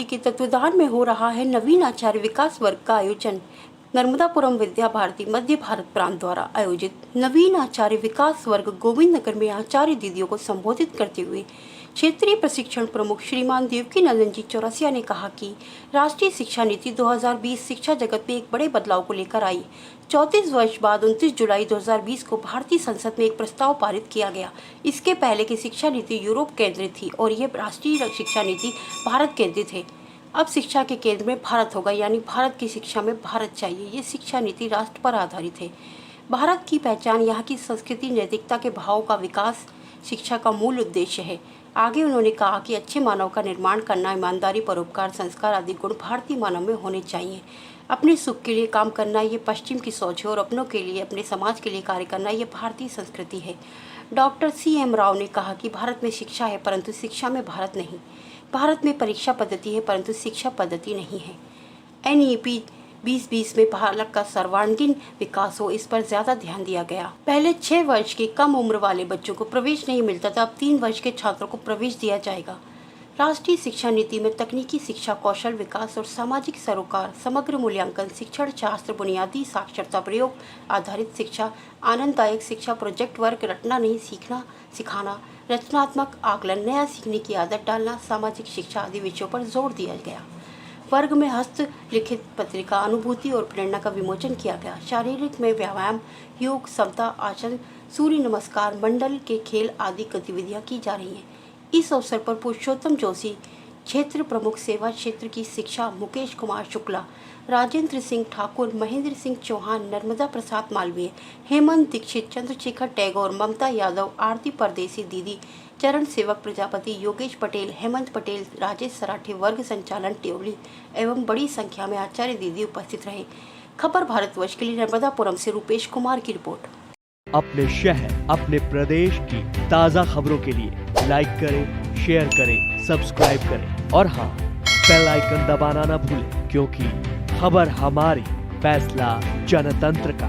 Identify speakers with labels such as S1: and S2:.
S1: भारती के तत्वावधान में हो रहा है नवीन आचार्य विकास वर्ग का आयोजन। नर्मदापुरम विद्या भारती मध्य भारत प्रांत द्वारा आयोजित नवीन आचार्य विकास वर्ग गोविंद नगर में आचार्य दीदियों को संबोधित करते हुए क्षेत्रीय प्रशिक्षण प्रमुख श्रीमान देवकी नंदन जी चौरसिया ने कहा कि राष्ट्रीय शिक्षा नीति 2020 शिक्षा जगत में एक बड़े बदलाव को लेकर आई। 34 वर्ष बाद 29 जुलाई 2020 को भारतीय संसद में एक प्रस्ताव पारित किया गया। इसके पहले की शिक्षा नीति यूरोप केंद्रित थी और यह राष्ट्रीय शिक्षा नीति भारत केंद्रित है। अब शिक्षा के केंद्र में भारत होगा, यानी भारत की शिक्षा में भारत चाहिए। ये शिक्षा नीति राष्ट्र पर आधारित है। भारत की पहचान यहाँ की संस्कृति, नैतिकता के भाव का विकास शिक्षा का मूल उद्देश्य है। आगे उन्होंने कहा कि अच्छे मानव का निर्माण करना, ईमानदारी, परोपकार, संस्कार आदि गुण भारतीय मानव में होने चाहिए। अपने सुख के लिए काम करना ये पश्चिम की सोच है और अपनों के लिए, अपने समाज के लिए कार्य करना ये भारतीय संस्कृति है। डॉक्टर CM राव ने कहा कि भारत में शिक्षा है परंतु शिक्षा में भारत नहीं। भारत में परीक्षा पद्धति है परंतु शिक्षा पद्धति नहीं है। NEP 2020 में भारत का सर्वांगीण विकास हो, इस पर ज्यादा ध्यान दिया गया। पहले 6 वर्ष की कम उम्र वाले बच्चों को प्रवेश नहीं मिलता था, अब 3 वर्ष के छात्रों को प्रवेश दिया जाएगा। राष्ट्रीय शिक्षा नीति में तकनीकी शिक्षा, कौशल विकास और सामाजिक सरोकार, समग्र मूल्यांकन, शिक्षण शास्त्र, बुनियादी साक्षरता, प्रयोग आधारित शिक्षा, आनंददायक शिक्षा, प्रोजेक्ट वर्क, रटना नहीं सीखना सिखाना, रचनात्मक आकलन, नया सीखने की आदत डालना, सामाजिक शिक्षा आदि विषयों पर जोर दिया गया। वर्ग में हस्तलिखित पत्रिका, अनुभूति और प्रेरणा का विमोचन किया गया। शारीरिक में व्यायाम, योग, समता आसन, सूर्य नमस्कार, मंडल के खेल आदि गतिविधियां की जा रही हैं। इस अवसर पर पुरुषोत्तम जोशी, क्षेत्र प्रमुख सेवा क्षेत्र की शिक्षा, मुकेश कुमार शुक्ला, राजेंद्र सिंह ठाकुर, महेंद्र सिंह चौहान, नर्मदा प्रसाद मालवीय, हेमंत दीक्षित, चंद्रशेखर टैगोर, ममता यादव, आरती परदेसी दीदी, चरण सेवक प्रजापति, योगेश पटेल, हेमंत पटेल, राजेश सराठे, वर्ग संचालन टेवली एवं बड़ी संख्या में आचार्य दीदी उपस्थित रहे। खबर भारतवर्ष के लिए नर्मदापुरम से रूपेश कुमार की रिपोर्ट।
S2: अपने शहर, अपने प्रदेश की ताज़ा खबरों के लिए लाइक करें, शेयर करें, सब्सक्राइब करें और हाँ, बेल आइकन दबाना ना भूलें, क्योंकि खबर हमारी, फैसला जनतंत्र का।